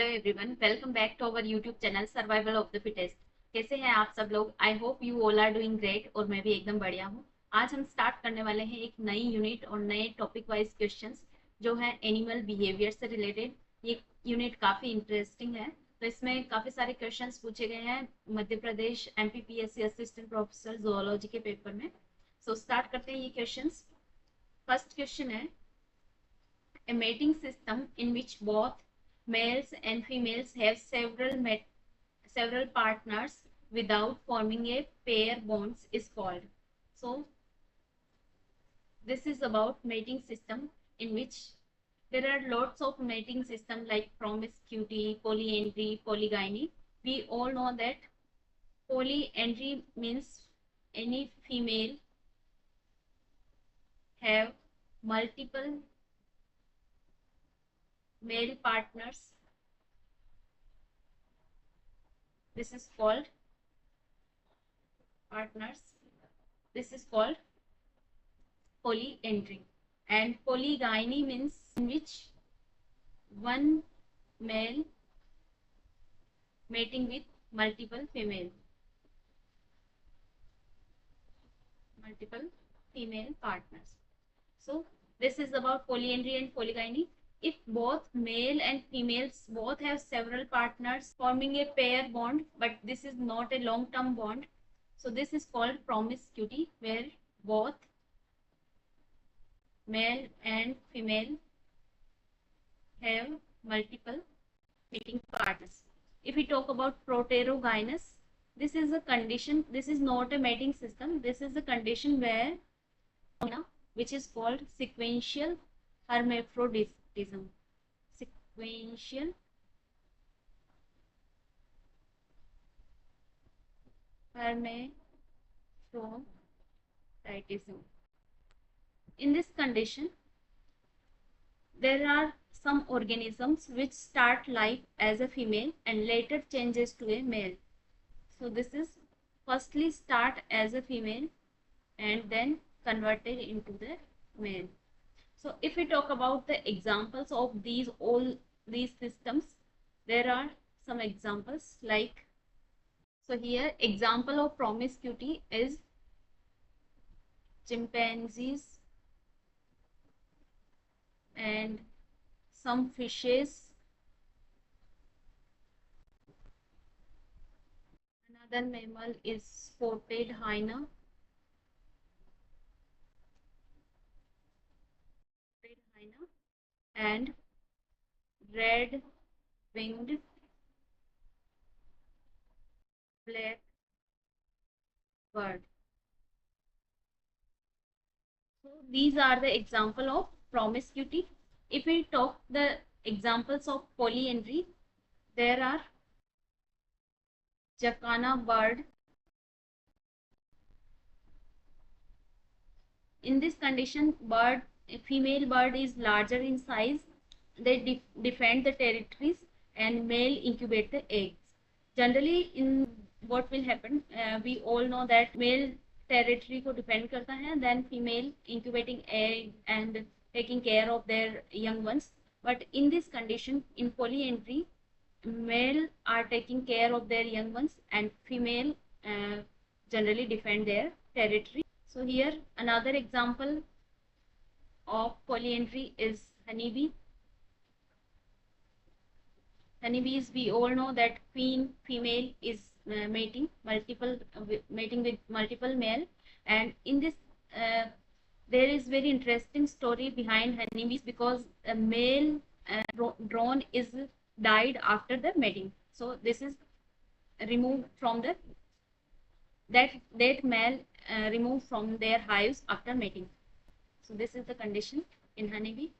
Hello everyone, welcome back to our YouTube channel survival of the fittest. कैसे हैं आप सब लोग? I hope you all are doing great और मैं भी एकदम बढ़िया हूँ। आज हम स्टार्ट करने वाले हैं एक नई यूनिट और नए टॉपिक वाइज क्वेश्चंस जो है एनिमल बिहेवियर से रिलेटेड। ये यूनिट काफ़ी इंटरेस्टिंग है। तो इसमें काफ़ी सारे क्वेश्चंस पूछे गए हैं Madhya Pradesh MPPSC assistant professor zoology के पेपर में। सो स्टार्ट करते हैं ये क्वेश्चन। फर्स्ट क्वेश्चन है, a mating system in which both males and females have several partners without forming a pair bonds is called. So this is about mating system in which there are lots of mating system like promiscuity, polyandry, polygyny. We all know that polyandry means any female have multiple male partners. This is called partners. This is called polyandry. And polygyny means in which one male mating with multiple female partners. So this is about polyandry and polygyny. If both male and females both have several partners forming a pair bond, but this is not a long-term bond, so this is called promiscuity, where both male and female have multiple mating partners. If we talk about proterogynous, this is a condition, this is not a mating system, this is a condition where which is called sequential hermaphroditism. Sequential hermaphroditism. In this condition, there are some organisms which start life as a female and later changes to a male. So this is firstly start as a female and then converted into the male. So if we talk about the examples of all these systems, there are some examples like, so here example of promiscuity is chimpanzees and some fishes. Another mammal is spotted hyena. And red-winged blackbird. So these are the example of promiscuity. If we talk the examples of polyandry, there are jacana bird. In this condition, female bird is larger in size. They defend the territories and male incubate the eggs. Generally, in what will happen, we all know that male territory को defend करता है, then female incubating egg and taking care of their young ones. But in this condition, in polyandry, male are taking care of their young ones and female generally defend their territory. So here another example of polyandry is honeybee. Honeybees, we all know that female is mating with multiple male, and in this there is very interesting story behind honeybees because a male drone is died after the mating. So this is removed from that male removed from their hives after mating. So this is the condition in honeybee.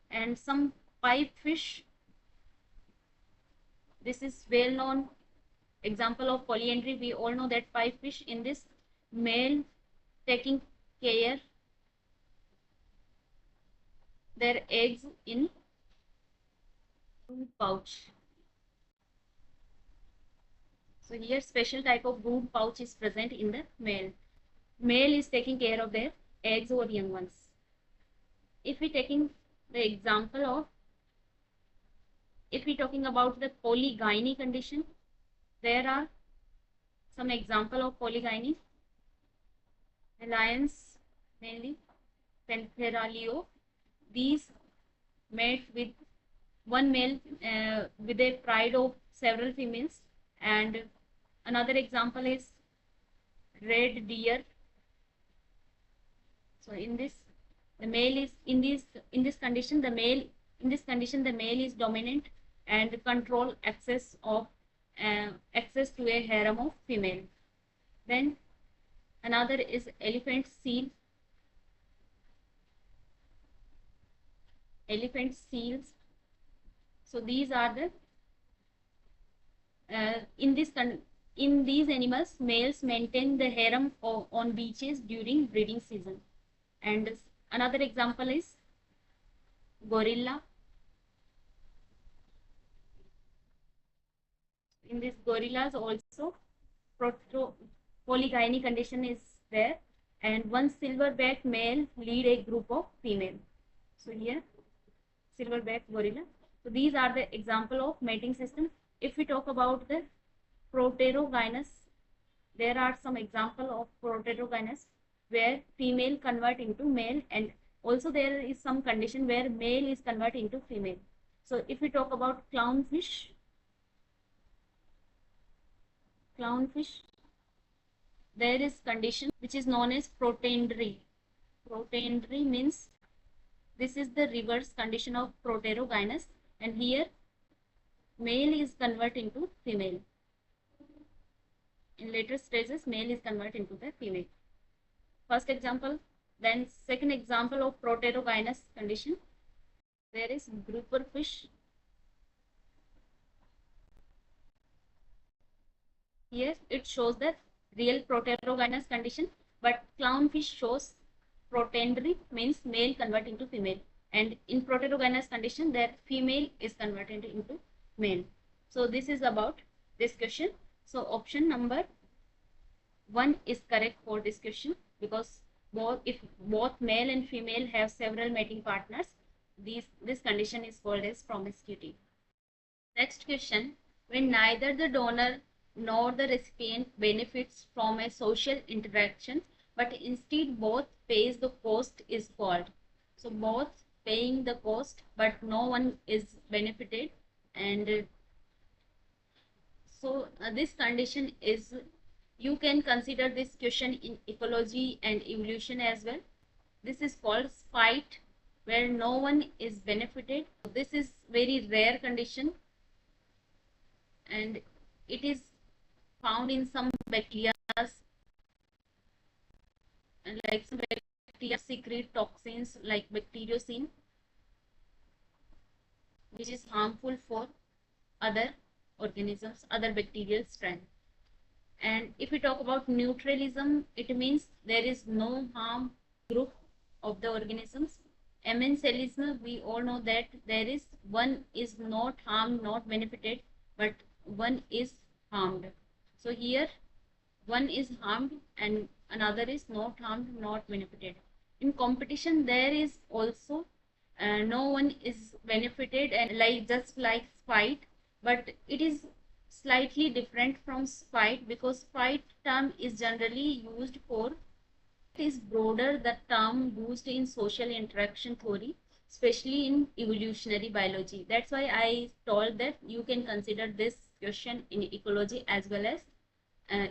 And some pipefish, this is well known example of polyandry. We all know that pipefish, in this male taking care their eggs in brood pouch. So here special type of brood pouch is present in the male. Male is taking care of their eggs or young ones. If we taking the example of If we're talking about the polygyny condition, there are some example of polygyny. Alliance, mainly Panthera leo. These mate with one male with a pride of several females. And another example is red deer. So in this, the male is in this condition the male is dominant and control access to a harem of female. Then another is elephant seals. So these are the in these animals, males maintain the harem on beaches during breeding season. And another example is gorilla. In these gorillas also polygyny condition is there, and one silverback male lead a group of female. So here silverback gorilla. So these are the example of mating system. If we talk about the proterogynous, there are some example of proterogynous where female convert into male, and also there is some condition where male is convert into female. So if we talk about clownfish, there is condition which is known as protandry. Protandry means this is the reverse condition of proterogynous, and here male is convert into female. In later stages, male is convert into the female. First example. Then second example of proterogynous condition, there is grouper fish. Here it shows the real proterogynous condition, but clownfish shows protandry, means male convert into female, and in proterogynous condition their female is converted into male. So this is about this question. So option number 1 is correct for this question, because if both male and female have several mating partners, this condition is called as promiscuity. Next question. When neither the donor nor the recipient benefits from a social interaction, but instead both pays the cost, is called. So both paying the cost but no one is benefited, and this condition is, you can consider this question in ecology and evolution as well. This is called spite, where no one is benefited. This is very rare condition, and it is found in some bacteria, and like some bacteria secrete toxins like bacteriocin, which is harmful for other organisms, other bacterial strain. And if we talk about neutralism, it means there is no harm group of the organisms. Amensalism, we all know that there is one is not harmed, not benefited, but one is harmed. So here one is harmed and another is not harmed, not benefited. In competition, there is also no one is benefited, and like just like spite, but it is slightly different from spite, because spite term is generally used for, it is broader, the term used in social interaction theory, especially in evolutionary biology. That's why I told that you can consider this question in ecology as well as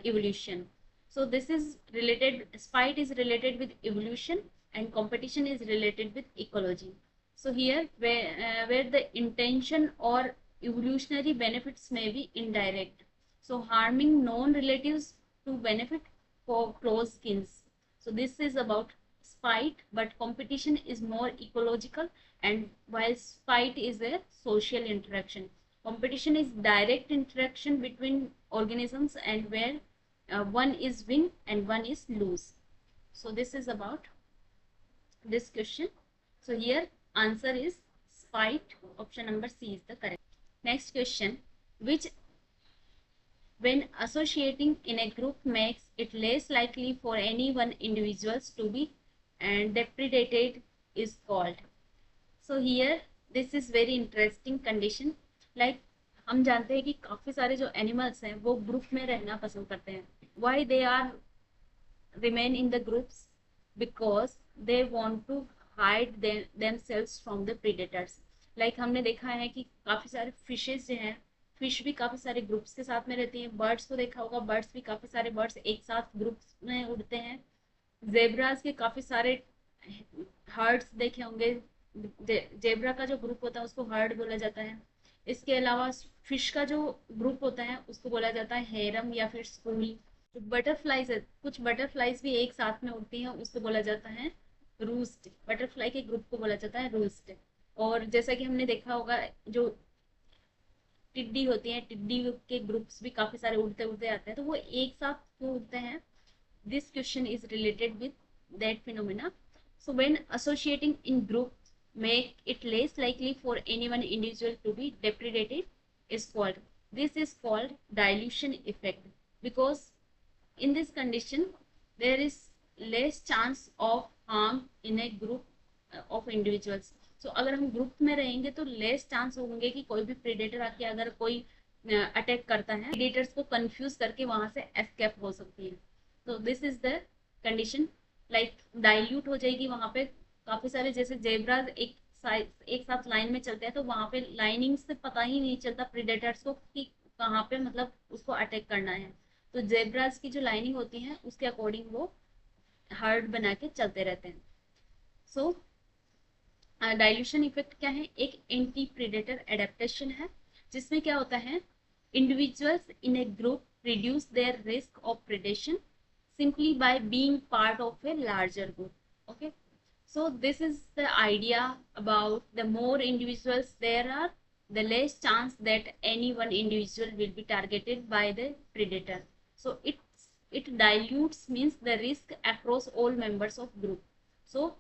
evolution. So this is related, spite is related with evolution and competition is related with ecology. So here where the intention or evolutionary benefits may be indirect, so harming known relatives to benefit for close kins. So this is about spite, but competition is more ecological, and while spite is a social interaction. Competition is direct interaction between organisms, and where one is win and one is lose. So this is about this question. So here answer is spite. Option number C is the correct. Next question. Which, when associating in a group, makes it less likely for any one individuals to be depredated, is called. So here this is very interesting condition. Like हम जानते हैं कि काफी सारे जो animals हैं वो group में रहना पसंद करते हैं. Why they are remain in the groups? Because they want to hide themselves from the predators. Like हमने देखा है कि काफी सारे फिशेस जो हैं, फिश भी काफी सारे ग्रुप्स के साथ में रहती हैं. बर्ड्स को देखा होगा, बर्ड्स भी काफी सारे बर्ड्स एक साथ ग्रुप्स में उड़ते हैं. जेब्रास के काफी सारे हर्ड्स देखे होंगे. जेब्रा का जो ग्रुप होता है उसको हर्ड बोला जाता है. इसके अलावा फिश का जो ग्रुप होता है उसको बोला जाता है हेरम या फिर स्कूल. जो बटरफ्लाईज है, कुछ बटरफ्लाईज भी एक साथ में उड़ती हैं, उसको बोला जाता है रूस्ट. बटरफ्लाई के ग्रुप को बोला जाता है रूस्ट. और जैसा कि हमने देखा होगा, जो टिड्डी होती हैं, टिड्डी के ग्रुप्स भी काफी सारे उड़ते उड़ते आते हैं, तो वो एक साथ क्यों उड़ते हैं? This question is related with that phenomena. So when associating in groups make it less likely for any one individual to be depredated is called. This is called dilution effect, because in this condition there is less chance of harm in a group of individuals. So अगर हम group में रहेंगे तो less chance होंगे कि कोई भी predator आके अगर कोई अटैक करता है, प्रेडेटर्स को कंफ्यूज करके वहां से एस्केप हो सकती है. तो this is the condition. Like dilute हो जाएगी वहां पे. काफी सारे जैसे जेब्राज एक साथ लाइन में चलते हैं, तो वहां पे लाइनिंग से पता ही नहीं चलता प्रेडेटर्स को कि कहाँ पे मतलब उसको अटैक करना है. तो जेब्राज की जो लाइनिंग होती है उसके अकॉर्डिंग वो हर्ड बना के चलते रहते हैं. सो डाइल्यूशन इफेक्ट क्या है? एक एंटी प्रेडेटर एडेप्टेशन है, जिसमें क्या होता है, individuals in A group reduce there risk of predation simply by being part of a larger group. Okay, so this is the idea about the more individuals there are, the less chance that any one individual will be targeted by the predator. So it dilutes means the risk across all members of group. So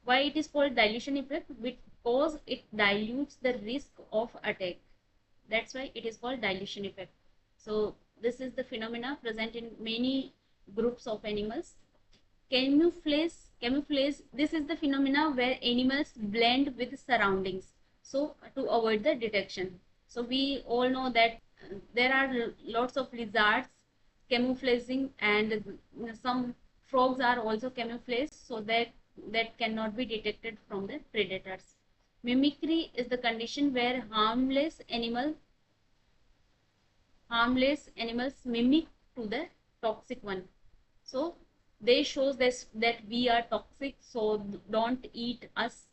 why it is called dilution effect? Because it dilutes the risk of attack. That's why it is called dilution effect. So this is the phenomena present in many groups of animals. Camouflage, this is the phenomena where animals blend with surroundings, so to avoid the detection. So we all know that there are lots of lizards camouflaging, and some frogs are also camouflaged so that cannot be detected from the predators. Mimicry is the condition where harmless animals mimic to the toxic one. So they shows this that we are toxic, so don't eat us.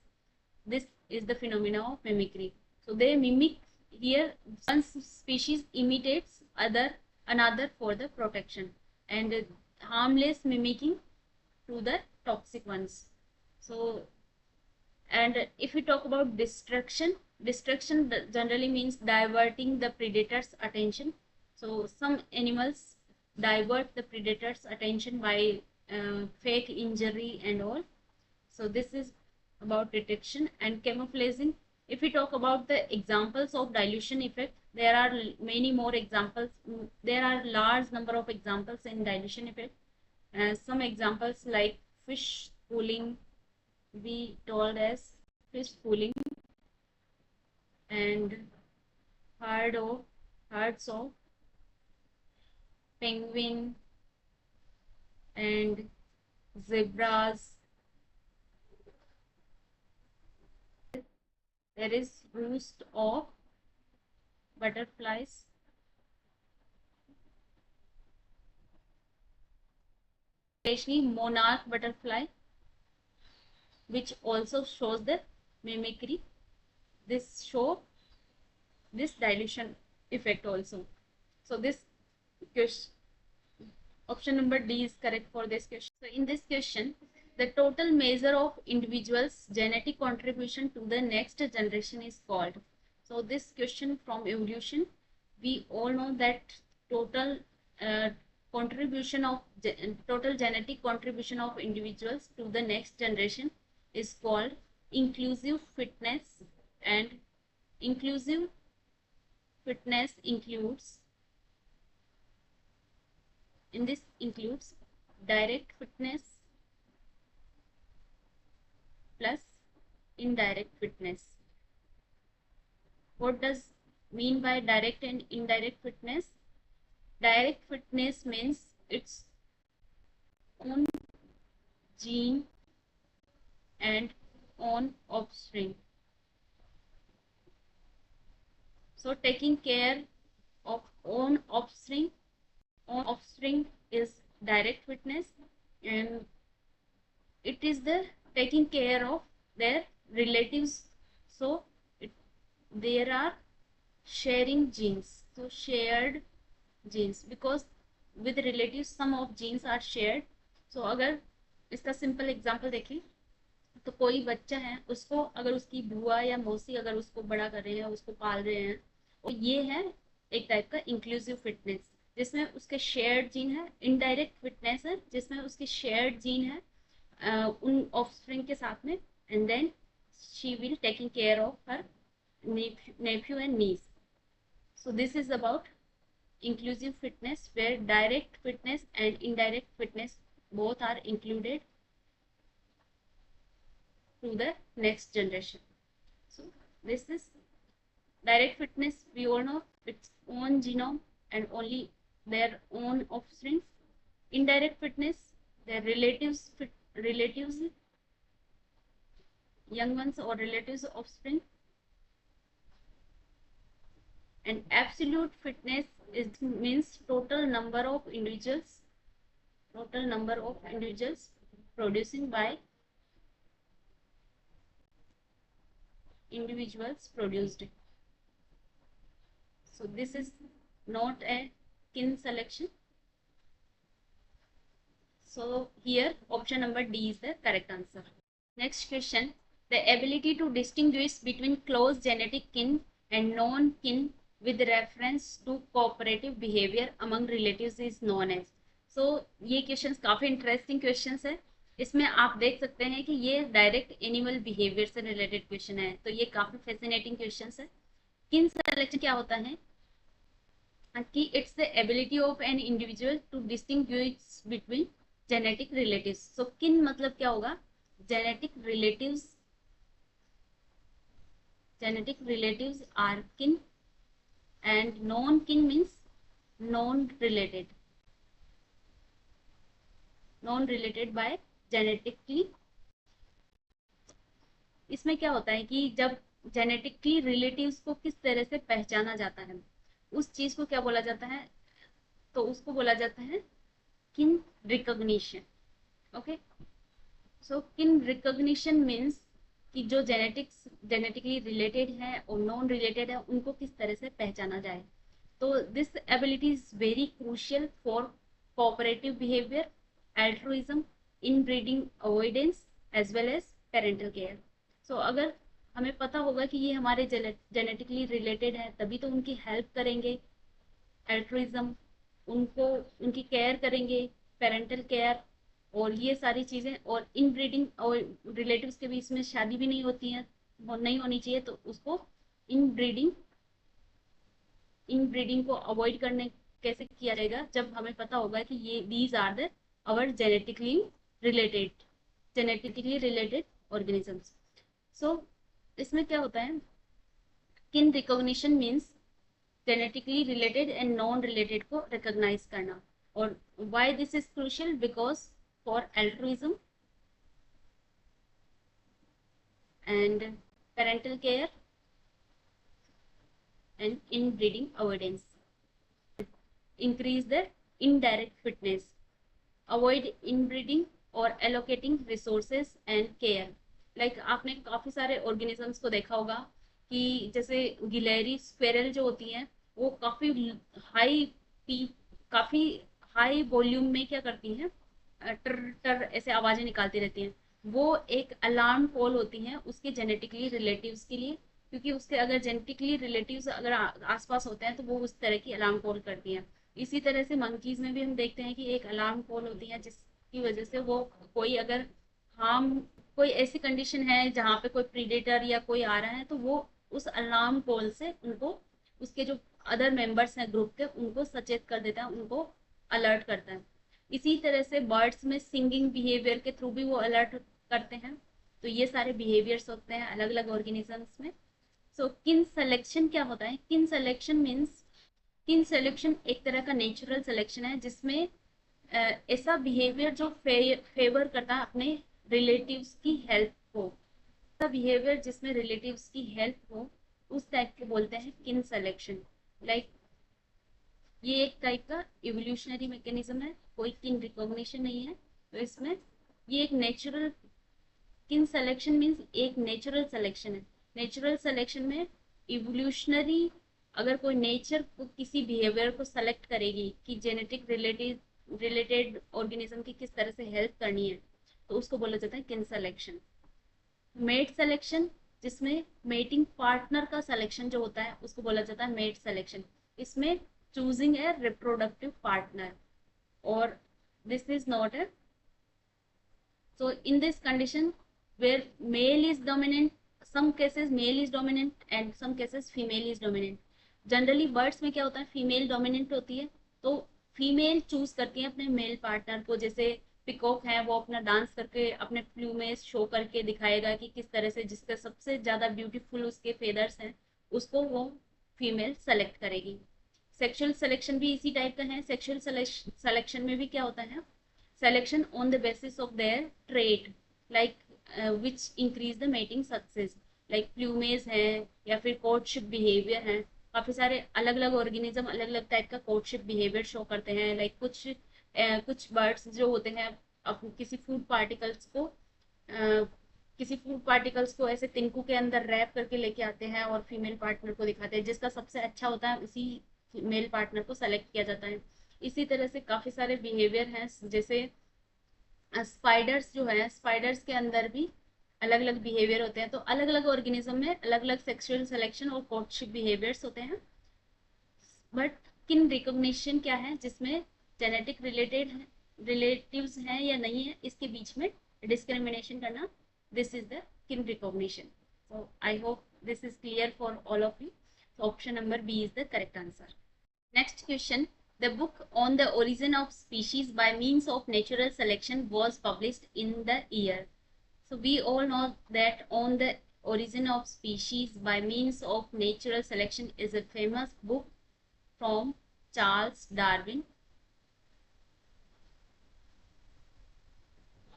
This is the phenomena of mimicry. So they mimic. Here one species imitates another for the protection, and harmless mimicking to the toxic ones. So, and if we talk about destruction generally means diverting the predator's attention. So some animals divert the predator's attention by fake injury and all. So this is about detection. And camouflaging, if we talk about the examples of dilution effect, there are many more examples. There are large number of examples in dilution effect. Some examples like fish schooling, we told as fish schooling, and herds of penguin and zebras. There is roost of butterflies, especially monarch butterfly, which also shows the mimicry. This show this dilution effect also. So this question, option number D is correct for this question. So in this question, the total measure of individuals' genetic contribution to the next generation is called. So this question from evolution, we all know that total contribution of total genetic contribution of individuals to the next generation is called inclusive fitness. And inclusive fitness includes direct fitness plus indirect fitness. what does mean by direct and indirect fitness? Direct fitness means its own gene and own offspring. So taking care of own offspring is direct fitness, and it is the taking care of their relatives. So there are sharing genes, so shared genes, because with relatives some of genes are shared. So अगर इसका simple example देखें तो कोई बच्चा है, उसको अगर उसकी बुआ या मौसी अगर उसको बड़ा कर रहे हैं, उसको पाल रहे हैं, और ये है एक टाइप का इंक्लूसिव फिटनेस जिसमें उसके शेयर्ड जीन है। इनडायरेक्ट फिटनेस है जिसमें उसके शेयर्ड जीन है उन ऑफस्प्रिंग के साथ में, and then she will taking care of her nephew and niece. So this is about inclusive fitness, where direct fitness and indirect fitness both are included to the next generation. So this is direct fitness. We all know its own genome and only their own offspring. Indirect fitness, their relatives, young ones or relatives offspring. And absolute fitness means total number of individuals producing by individuals produced. So this is not a kin selection. So here option number D is the correct answer. Next question, the ability to distinguish between close genetic kin and non-kin with reference to cooperative behavior among relatives is known as. So ये questions काफी interesting questions है। इसमें आप देख सकते हैं कि ये डायरेक्ट एनिमल बिहेवियर से रिलेटेड क्वेश्चन है, तो ये काफी फैसिनेटिंग क्वेश्चंस है। किन सिलेक्शन क्या होता है कि it's the ability of an individual to distinguish between genetic relatives. So kin मतलब क्या होगा, genetic relatives are kin, and non-kin means non-related by genetically। इसमें क्या होता है कि जब जेनेटिकली रिलेटिव्स को किस तरह से पहचाना जाता है, उस चीज को क्या बोला जाता है, तो उसको बोला जाता है किन रिकॉग्निशन। ओके, सो किन रिकॉग्निशन मीन्स कि जो जेनेटिकली रिलेटेड है और नॉन रिलेटेड है उनको किस तरह से पहचाना जाए। तो this ability is very crucial for cooperative behaviour, altruism, inbreeding avoidance as well as parental care. So अगर हमें पता होगा कि ये हमारे जेनेटिकली रिलेटेड है तभी तो उनकी हेल्प करेंगे, एल्ट्रुइज्म, उनको उनकी केयर करेंगे, पेरेंटल केयर और ये सारी चीजें, और इनब्रीडिंग और रिलेटिव्स के बीच में शादी भी नहीं होती है, नहीं होनी चाहिए, तो उसको इनब्रीडिंग को अवॉइड करने कैसे किया जाएगा, जब हमें पता होगा कि ये these are the our genetically related organisms. So इसमें क्या होता है, kin recognition means genetically related and non related को रिकॉग्नाइज करना। और why this is crucial, because for altruism and parental care and inbreeding avoidance. Increase the indirect fitness, avoid inbreeding or allocating resources and care. Like आपने काफी सारे organisms को देखा होगा कि जैसे गिलहरी स्क्वेरल जो होती हैं वो काफी हाई वॉल्यूम में क्या करती हैं, टर टर ऐसे आवाजें निकालती रहती हैं। वो एक अलार्म कॉल होती है उसके जेनेटिकली रिलेटिव्स के लिए, क्योंकि उसके अगर जेनेटिकली रिलेटिव्स अगर आसपास होते हैं तो वो उस तरह की अलार्म कॉल करती हैं। इसी तरह से मंकीज में भी हम देखते हैं कि एक अलार्म कॉल होती है जिसकी वजह से वो कोई ऐसी कंडीशन है जहाँ पे कोई प्रीडेटर या कोई आ रहा है तो वो उस अलार्म कॉल से उनको, उसके जो अदर मेंबर्स हैं ग्रुप के, उनको सचेत कर देता है, उनको अलर्ट करता है। इसी तरह से बर्ड्स में सिंगिंग बिहेवियर के थ्रू भी वो अलर्ट करते हैं। तो ये सारे बिहेवियर्स होते हैं अलग अलग ऑर्गेनिजम्स में। सो किन सिलेक्शन क्या होता है? किन सिलेक्शन मीन्स, किन सिलेक्शन एक तरह का नेचुरल सिलेक्शन है जिसमें ऐसा बिहेवियर जो फेवर करता है अपने रिलेटिव्स की हेल्प को, ऐसा बिहेवियर जिसमें रिलेटिव्स की हेल्प हो, उस टाइप को बोलते हैं किन सिलेक्शन। लाइक ये एक टाइप का इवोल्यूशनरी मैकेनिज्म है, कोई किन रिकॉग्निशन नहीं है। तो इसमें ये एक नेचुरल, किन सिलेक्शन मीन्स एक नेचुरल सिलेक्शन है। नेचुरल सिलेक्शन में इवोल्यूशनरी, अगर कोई नेचर को किसी बिहेवियर को सेलेक्ट करेगी कि जेनेटिक रिलेटेड ऑर्गेनिज्म की किस तरह से हेल्प करनी है, तो उसको बोला जाता है किन सिलेक्शन। मेट सिलेक्शन, जिसमें मेटिंग पार्टनर का सिलेक्शन जो होता है उसको बोला जाता है मेट सिलेक्शन। इसमें चूजिंग ए रिप्रोडक्टिव पार्टनर, और this is not a, so in this condition where male is dominant, some cases male is dominant and some cases female is dominant. Generally birds में क्या होता है, female dominant होती है, तो female choose करती है अपने मेल पार्टनर को। जैसे पिकॉक है, वो अपना डांस करके अपने प्लूमेज शो करके दिखाएगा कि किस तरह से, जिसका सबसे ज्यादा ब्यूटीफुल उसके फेदर्स हैं, उसको वो फीमेल सेलेक्ट करेगी। सेक्सुअल सिलेक्शन भी इसी टाइप का है। सेक्सुअल सिलेक्शन में भी क्या होता है, selection on the basis of their trait, like which increase the mating success, like plumage है या फिर courtship behavior है। काफी सारे अलग अलग ऑर्गेनिज्म अलग अलग टाइप का कोर्टशिप बिहेवियर शो करते हैं। लाइक कुछ बर्ड्स जो होते हैं किसी फूड पार्टिकल्स को ऐसे तिनकू के अंदर रैप करके लेके आते हैं और फीमेल पार्टनर को दिखाते हैं, जिसका सबसे अच्छा होता है उसी मेल पार्टनर को सेलेक्ट किया जाता है। इसी तरह से काफी सारे बिहेवियर हैं, जैसे स्पाइडर्स जो है, स्पाइडर्स के अंदर भी अलग अलग बिहेवियर होते हैं। तो अलग अलग ऑर्गेनिज्म में अलग अलग सेक्सुअल सिलेक्शन और कोर्टशिप बिहेवियर्स होते हैं। बट किन रिकॉग्निशन क्या है, जिसमें जेनेटिक रिलेटिव्स हैं या नहीं है, इसके बीच में डिस्क्रिमिनेशन करना, this is the kin recognition. So I hope this is clear for all of you. Option number B is the correct answer. Next question. The book on the origin of species by means of natural selection was published in the year. So we all know that On the Origin of Species by Means of Natural Selection is a famous book from Charles Darwin,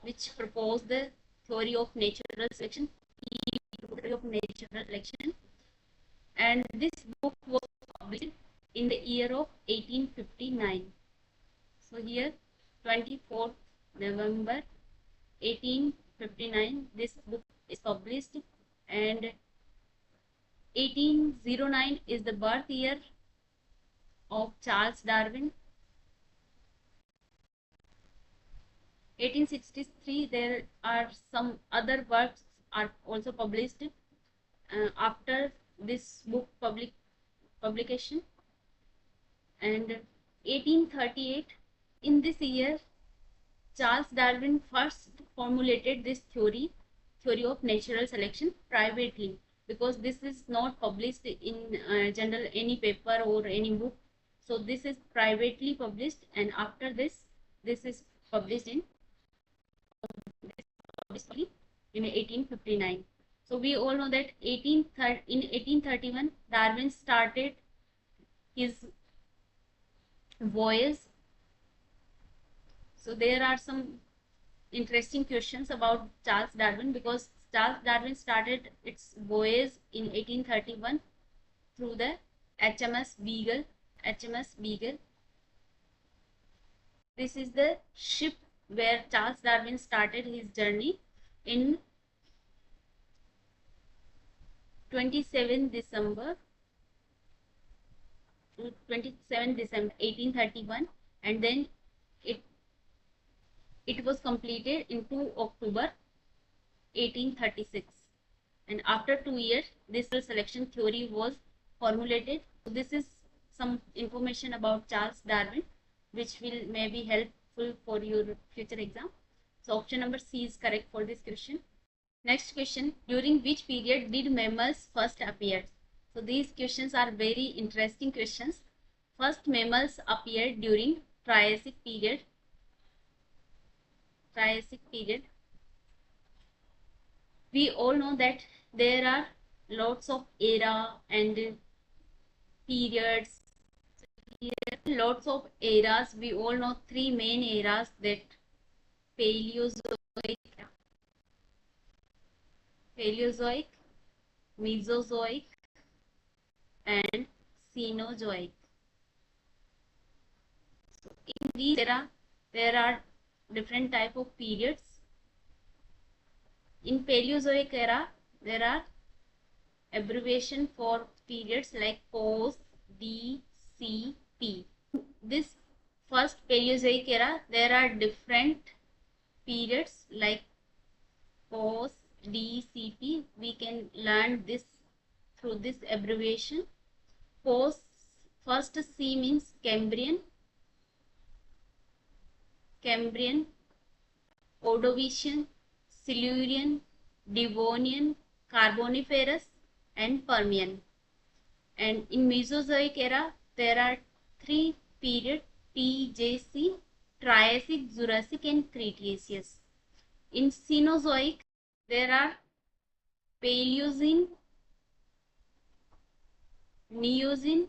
which proposed the theory of natural selection. And this book was published in the year of 1859. So here 24th November 1859 this book is published, and 1809 is the birth year of Charles Darwin. 1863 there are some other works are also published after this book publication. And 1838, in this year Charles Darwin first formulated this theory of natural selection privately, because this is not published in general any paper or any book. So this is privately published, and after this is published in 1859. So we all know that in 1831 Darwin started his voyage. So there are some interesting questions about Charles Darwin, because Charles Darwin started its voyage in 1831 through the HMS Beagle. This is the ship where Charles Darwin started his journey in 27 December 1831, and then it was completed in 2 October 1836, and after 2 years this selection theory was formulated. So this is some information about Charles Darwin, which will maybe helpful for your future exam. So option number C is correct for this question. Next question. During which period did mammals first appear? So these questions are very interesting questions. First mammals appeared during Triassic period. We all know that there are lots of era and periods. Here, lots of eras. We all know three main eras, that Paleozoic, Paleozoic, Mesozoic, and Cenozoic. So in these era, there are different type of periods. In Paleozoic era, there are abbreviation for periods like POS, D, C, P. This first Paleozoic era, there are different periods like POS, D, C, P. We can learn this through this abbreviation. POS, first C means Cambrian, Ordovician, Silurian, Devonian, Carboniferous, and Permian. And in Mesozoic era, there are three periods, TJC, Triassic, Jurassic, and Cretaceous. In Cenozoic, there are Paleogene, Neogene,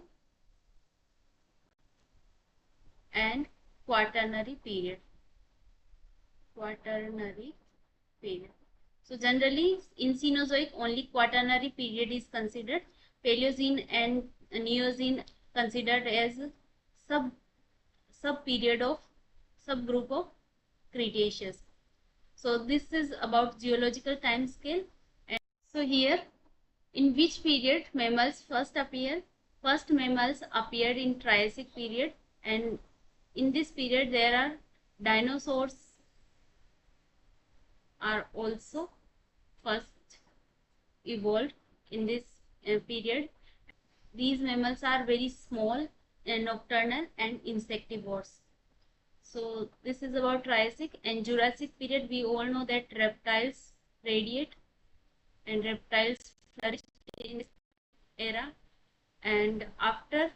and Quaternary period. So generally in Cenozoic only Quaternary period is considered. Paleogene and Neogene considered as sub period of subgroup of Cretaceous. So this is about geological time scale. And so here, in which period mammals first appear? First mammals appeared in Triassic period, and in this period there are dinosaurs are also first evolved in this period. These mammals are very small and nocturnal and insectivores. So this is about Triassic. And Jurassic period, we all know that reptiles radiate and reptiles flourish in this era. And after,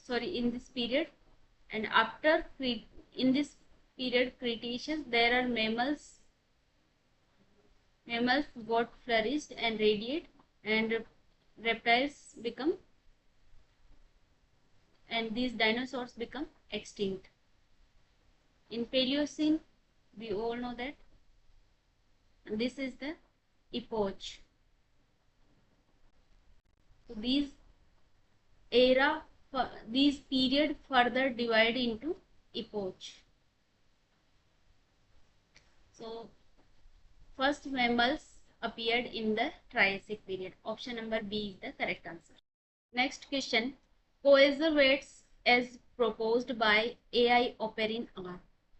in this period, and after in this period Cretaceous, there are mammals got flourished and radiate, and reptiles become, and these dinosaurs become extinct. In Paleocene, we all know that this is the epoch. So these period further divide into epoch. So first mammals appeared in the Triassic period. Option number B is the correct answer. Next question. Coercervates as proposed by A.I. Operin are.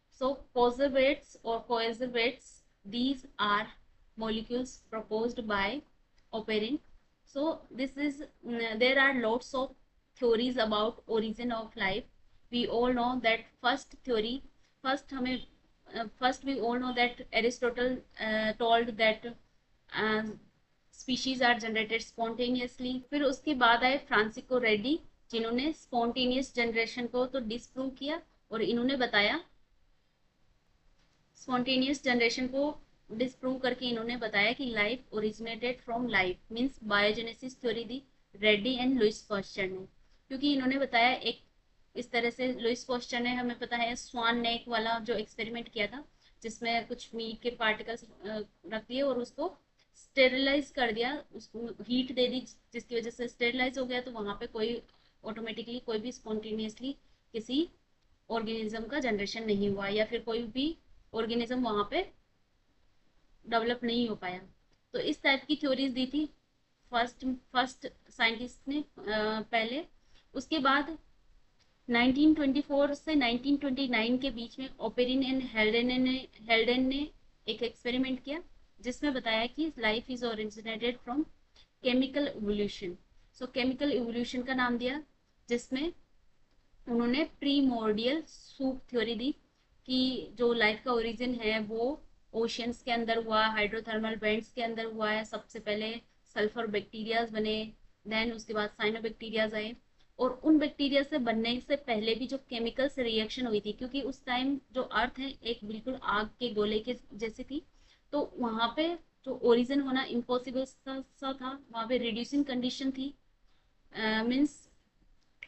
So coercervates or coercervates, these are molecules proposed by Operin. So this is, there are lots of theories about origin of life. We all know that first we all know that Aristotle told that species are generated spontaneously. फिर उसके बाद आए Francisco Reddy, जिन्होंने spontaneous generation को तो disprove किया, और इन्होंने बताया स्पॉन्टेनियस जनरेशन को डिस्प्रूव करके इन्होंने बताया कि life originated from life, means biogenesis theory दी रेड्डी एंड लुइस पास्चर ने, क्योंकि इन्होंने बताया एक इस तरह से, लुइस पास्चर ने, हमें पता है स्वान नेक वाला जो एक्सपेरिमेंट किया था, जिसमें कुछ मीट के पार्टिकल्स रख दिए और उसको स्टेरिलाइज कर दिया, उसको हीट दे दी, जिसकी वजह से स्टेरिलाइज हो गया, तो वहां पे कोई ऑटोमेटिकली कोई भी स्पॉन्टेनियसली किसी ऑर्गेनिज्म का जनरेशन नहीं हुआ, या फिर कोई भी ऑर्गेनिज्म वहां पे डेवलप नहीं हो पाया। तो इस टाइप की थ्योरीज दी थी फर्स्ट साइंटिस्ट ने पहले। उसके बाद 1924 से 1929 के बीच में ओपेरिन एंड हेल्डेन ने एक एक्सपेरिमेंट किया, जिसमें बताया कि life is originated from chemical evolution. So chemical evolution का नाम दिया, जिसमें उन्होंने प्रीमोर्डियल सूप थ्योरी दी कि जो लाइफ का ओरिजिन है वो ओशियंस के अंदर हुआ, हाइड्रोथर्मल वेंट्स के अंदर हुआ है। सबसे पहले सल्फर बैक्टीरियाज बने, देन उसके बाद साइनोबैक्टीरियाज आए, और उन बैक्टीरिया से बनने से पहले भी जो केमिकल से रिएक्शन हुई थी, क्योंकि उस टाइम जो अर्थ है एक बिल्कुल आग के गोले के जैसी थी, तो वहां पे जो ओरिजिन होना इम्पॉसिबल सा था, वहाँ पे रिड्यूसिंग कंडीशन थी, मीन्स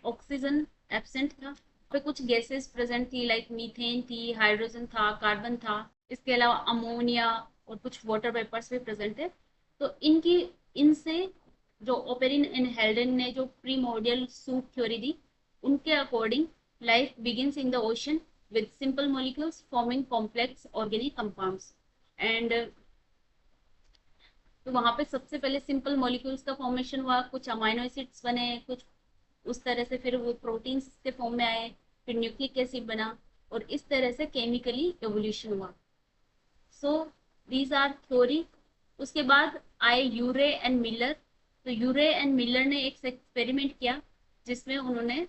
ऑक्सीजन एब्सेंट था, पे कुछ गैसेस प्रेजेंट थी, लाइक मीथेन थी, हाइड्रोजन था, कार्बन था, इसके अलावा अमोनिया और कुछ वाटर वेपर्स भी प्रेजेंट थे। तो इनसे जो ओपेरिन एंड हेल्डन ने जो प्रीमोर्डियल सूट थ्योरी दी, उनके according life begins in the ocean with simple molecules forming complex organic compounds. And तो वहां पे सबसे पहले सिंपल मॉलिक्यूल्स का फॉर्मेशन हुआ, कुछ अमाइनो एसिड्स बने, कुछ उस तरह से फिर वो प्रोटीन्स के फॉर्म में आए, फिर न्यूक्लिक एसिड बना, और इस तरह से केमिकली एवोल्यूशन हुआ। So these are theory. उसके बाद आए यूरे एंड मिलर। तो यूरे एंड मिलर ने एक एक्सपेरिमेंट किया, जिसमें उन्होंने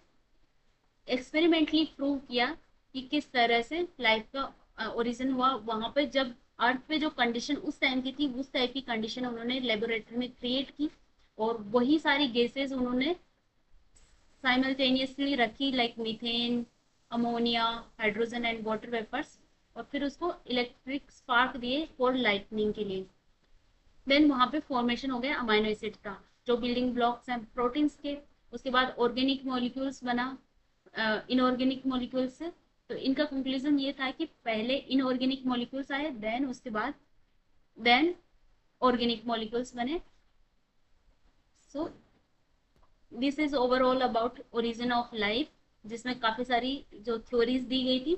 एक्सपेरिमेंटली प्रूव किया कि किस तरह से लाइफ का ओरिजिन हुआ। वहां पे जब अर्थ पे जो कंडीशन उस टाइम की थी, उस टाइप की कंडीशन उन्होंने लेबोरेटरी में क्रिएट की, और वही सारी गैसेस उन्होंने साइमल्टेनियसली रखी, like methane, ammonia, hydrogen and water vapours, और फिर उसको इलेक्ट्रिक स्पार्क दिए फॉर लाइटनिंग के लिए। देन वहां पे फॉर्मेशन हो गया अमाइनो एसिड का, जो बिल्डिंग ब्लॉक्स हैं प्रोटीन्स के। उसके बाद ऑर्गेनिक मॉलिक्यूल्स बना इनऑर्गेनिक मॉलिक्यूल्स से। तो इनका कंक्लूजन ये था कि पहले इनऑर्गेनिक मॉलिक्यूल्स आए, देन उसके बाद देन ऑर्गेनिक मॉलिक्यूल्स बने। सो this is overall about origin of life, जिसमें काफी सारी जो थ्योरीज दी गई थी।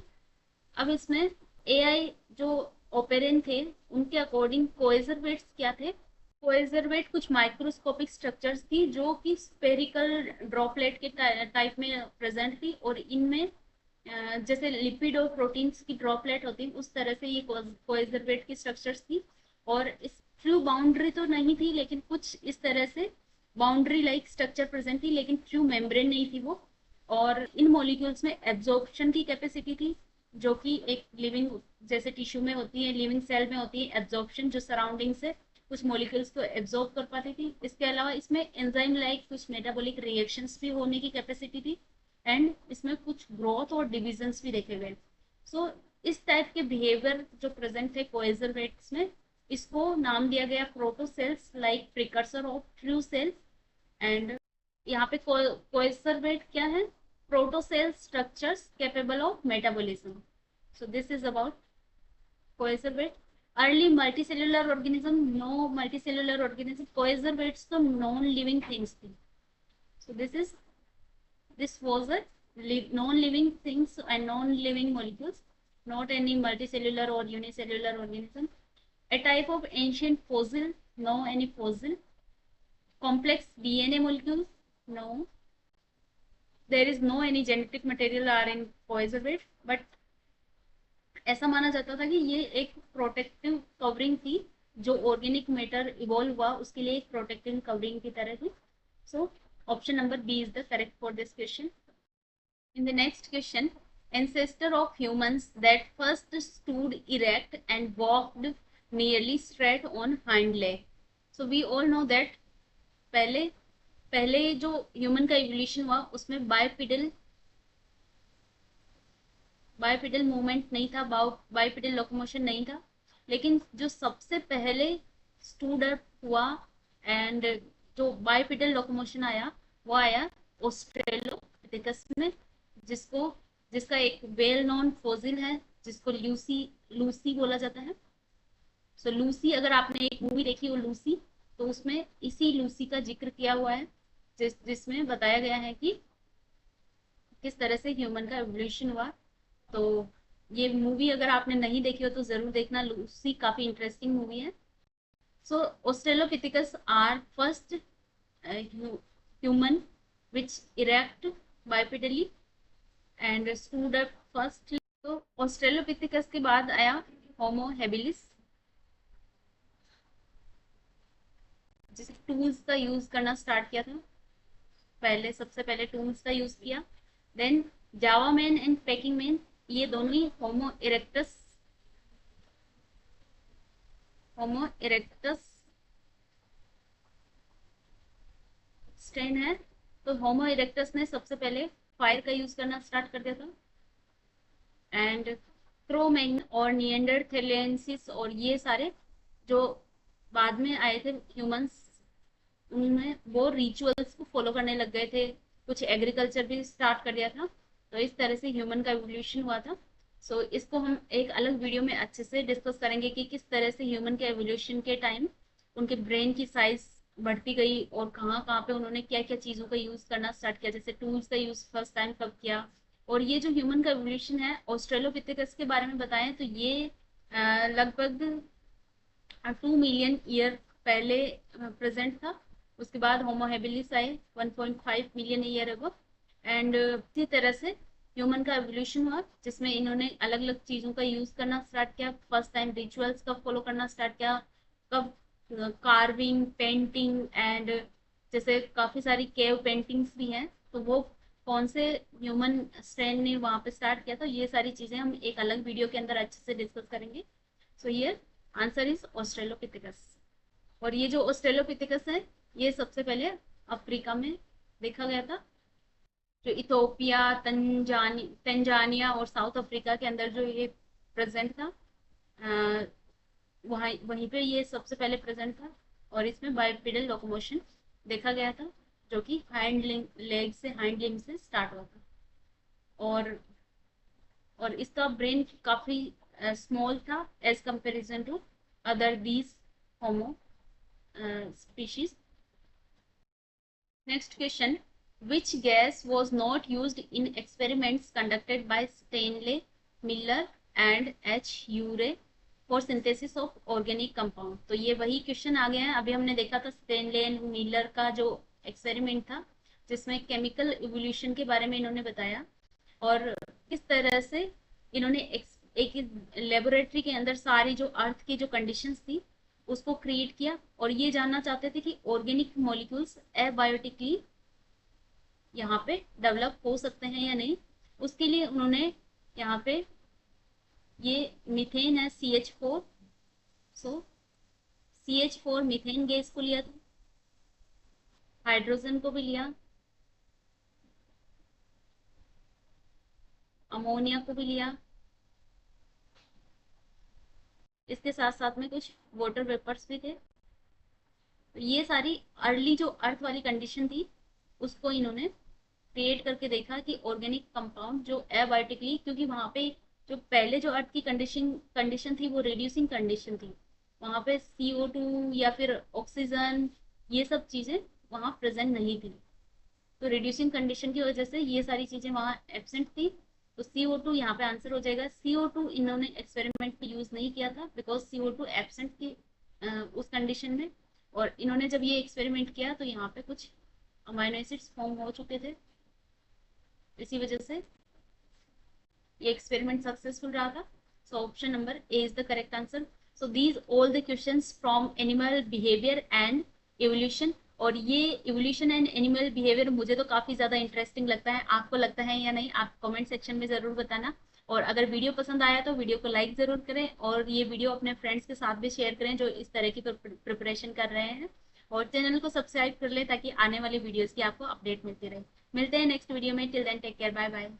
अब इसमें एआई जो ओपेरेंट थे, उनके अकॉर्डिंग कोएजरवेट्स क्या थे। कोएजरवेट कुछ माइक्रोस्कोपिक स्ट्रक्चर्स थी, जो कि स्पेरिकल ड्रॉपलेट के टाइप में प्रेजेंट थी, और इनमें जैसे लिपिड और प्रोटीन्स की ड्रॉपलेट होती है, उस तरह से ये कोएजरवेट की स्ट्रक्चर्स थी। और इस ट्रू बाउंड्री तो नहीं थी, लेकिन कुछ इस तरह से बाउंड्री लाइक स्ट्रक्चर प्रेजेंट थी, लेकिन ट्रू मेम्ब्रेन नहीं थी वो। और इन मॉलिक्यूल्स में एब्जॉर्प्शन की कैपेसिटी थी, जो कि एक लिविंग जैसे टिश्यू में होती है, लिविंग सेल में होती है एब्जॉर्प्शन, जो सराउंडिंग से कुछ मॉलिक्यूल्स को एब्जॉर्ब कर पाती थी। इसके अलावा इसमें एंजाइम लाइक कुछ मेटाबॉलिक रिएक्शंस भी होने की कैपेसिटी थी, एंड इसमें कुछ ग्रोथ और डिविजन्स भी देखे गए। सो इस टाइप के बिहेवियर जो प्रेजेंट थे कोएजरवेट्स में, इसको नाम दिया गया protocells, like precursor of true cells. And यहाँ पे कोएजरवेट क्या है, protocell structures capable of metabolism. So this is about coacervate. Early multicellular organism, no multicellular organism, coacervates तो नॉन लिविंग थिंग्स थी। सो this was a non-living things and non-living molecules, not any multicellular or unicellular organism. A type of ancient fossil, no any fossil. Complex DNA molecules, no. There is no any genetic material are in coeservate, but ऐसा माना जाता था कि ये एक protective covering थी, जो organic matter evolve हुआ उसके लिए एक प्रोटेक्टिव कवरिंग की तरह थी। So option number B is the correct for this question. In the next question, ancestor of humans that first stood erect and walked nearly straight on hind leg. So we all know that पहले पहले जो human का evolution हुआ, उसमें bipedal movement नहीं था, bipedal locomotion नहीं था। लेकिन जो सबसे पहले स्टूड अप हुआ एंड जो बाइपेडल लोकोमोशन आया, वो आया ऑस्ट्रेलोपिथेकस में, जिसका एक वेल नोन फोसिल है, जिसको लूसी बोला जाता है। सो लूसी, अगर आपने एक मूवी देखी हो लूसी, तो उसमें इसी लूसी का जिक्र किया हुआ है, जिसमें बताया गया है कि किस तरह से ह्यूमन का एवोल्यूशन हुआ। तो ये मूवी अगर आपने नहीं देखी हो तो जरूर देखना, लूसी काफी इंटरेस्टिंग मूवी है। So australopithecus are first human which erect bipedally and stood up first. तो ऑस्ट्रेलोपिथेकस के बाद आया होमो हेबिलिस, जिसे टूल्स का यूज करना स्टार्ट किया था, सबसे पहले टूल्स का यूज किया। Then Java man and Peking man, ये दोनों ही होमो इरेक्टस स्ट्रेन है। तो होमो इरेक्टस ने सबसे पहले फायर का यूज करना स्टार्ट कर दिया था, एंड क्रोमैन और निएंडरथैलेंसिस और ये सारे जो बाद में आए थे ह्यूमंस, उनमें वो रिचुअल्स को फॉलो करने लग गए थे, कुछ एग्रीकल्चर भी स्टार्ट कर दिया था। तो इस तरह से ह्यूमन का एवोल्यूशन हुआ था। सो इसको हम एक अलग वीडियो में अच्छे से डिस्कस करेंगे कि किस तरह से ह्यूमन के एवोल्यूशन के टाइम उनके ब्रेन की साइज बढ़ती गई और कहाँ कहाँ पे उन्होंने क्या क्या चीज़ों का यूज़ करना स्टार्ट किया, जैसे टूल्स का यूज़ फर्स्ट टाइम कब किया। और ये जो ह्यूमन का एवोल्यूशन है ऑस्ट्रेलोपिथेकस के बारे में बताएं तो ये लगभग 2 मिलियन ईयर पहले प्रेजेंट था। उसके बाद होमो हेबिलिस आए 1.5 मिलियन ईयर अगो। एंड इसी तरह से ह्यूमन का एवोल्यूशन हुआ, जिसमें इन्होंने अलग अलग चीज़ों का यूज़ करना स्टार्ट किया, फर्स्ट टाइम रिचुअल्स का फॉलो करना स्टार्ट किया, कब कार्विंग, पेंटिंग एंड जैसे काफ़ी सारी केव पेंटिंग्स भी हैं, तो वो कौन से ह्यूमन स्ट्रेन ने वहाँ पे स्टार्ट किया था, ये सारी चीज़ें हम एक अलग वीडियो के अंदर अच्छे से डिस्कस करेंगे। So here answer is Australopithecus. और ये जो ऑस्ट्रेलोपिथेकस है, ये सबसे पहले अफ्रीका में देखा गया था। जो इथोपिया, तंजानिया और साउथ अफ्रीका के अंदर जो ये प्रेजेंट था, वहाँ वहीं पे ये सबसे पहले प्रेजेंट था। और इसमें बाइपेडल लोकोमोशन देखा गया था, जो कि हाइंड लेग से, हाइंड लिम्ब से स्टार्ट हुआ था। और और इसका ब्रेन काफी स्मॉल था as comparison to other these homo species. Next question. Which gas was not used in experiments conducted by Stanley Miller and H. Urey for synthesis of organic compound? तो ये वही क्वेश्चन आ गया है। अभी हमने देखा था स्टेनले एंड मिलर का जो एक्सपेरिमेंट था, जिसमें केमिकल इवोल्यूशन के बारे में इन्होंने बताया और किस तरह से इन्होंने एक लेबोरेटरी के अंदर सारी जो अर्थ की जो कंडीशंस थी उसको क्रिएट किया और ये जानना चाहते थे कि ऑर्गेनिक मॉलिक्यूल्स एबायोटिकली यहाँ पे डेवलप हो सकते हैं या नहीं। उसके लिए उन्होंने यहाँ पे ये मीथेन है CH4, सो CH4 मीथेन गैस को लिया था, हाइड्रोजन को भी लिया, अमोनिया को भी लिया, इसके साथ साथ में कुछ वाटर वेपर्स भी थे। तो ये सारी अर्ली जो अर्थ वाली कंडीशन थी उसको इन्होंने क्रिएट करके देखा कि ऑर्गेनिक कंपाउंड जो एबायोटिकली, क्योंकि वहां पे जो पहले जो अर्थ की कंडीशन कंडीशन थी वो रिड्यूसिंग कंडीशन थी, वहां पे CO2 या फिर ऑक्सीजन ये सब चीजें वहां प्रेजेंट नहीं थी। तो रिड्यूसिंग कंडीशन की वजह से ये सारी चीजें वहां एब्सेंट थी। तो CO2 यहाँ पे आंसर हो जाएगा। CO2 इन्होंने एक्सपेरिमेंट में यूज नहीं किया था बिकॉज CO2 एब्सेंट थी उस कंडीशन में। और इन्होंने जब ये एक्सपेरिमेंट किया तो यहाँ पे कुछ अमाइनो एसिड्स फॉर्म हो चुके थे, इसी वजह से ये एक्सपेरिमेंट सक्सेसफुल रहा था। सो option number A is the correct answer. So these all the questions from animal behaviour and evolution. और ये एवोल्यूशन एंड एनिमल बिहेवियर मुझे तो काफी ज्यादा इंटरेस्टिंग लगता है, आपको लगता है या नहीं आप कमेंट सेक्शन में जरूर बताना। और अगर वीडियो पसंद आया तो वीडियो को लाइक जरूर करें और ये वीडियो अपने फ्रेंड्स के साथ भी शेयर करें जो इस तरह की प्रिपरेशन कर रहे हैं। और चैनल को सब्सक्राइब कर लें ताकि आने वाली वीडियोस की आपको अपडेट मिलती रहे। मिलते हैं नेक्स्ट वीडियो में। Till then take care, bye bye.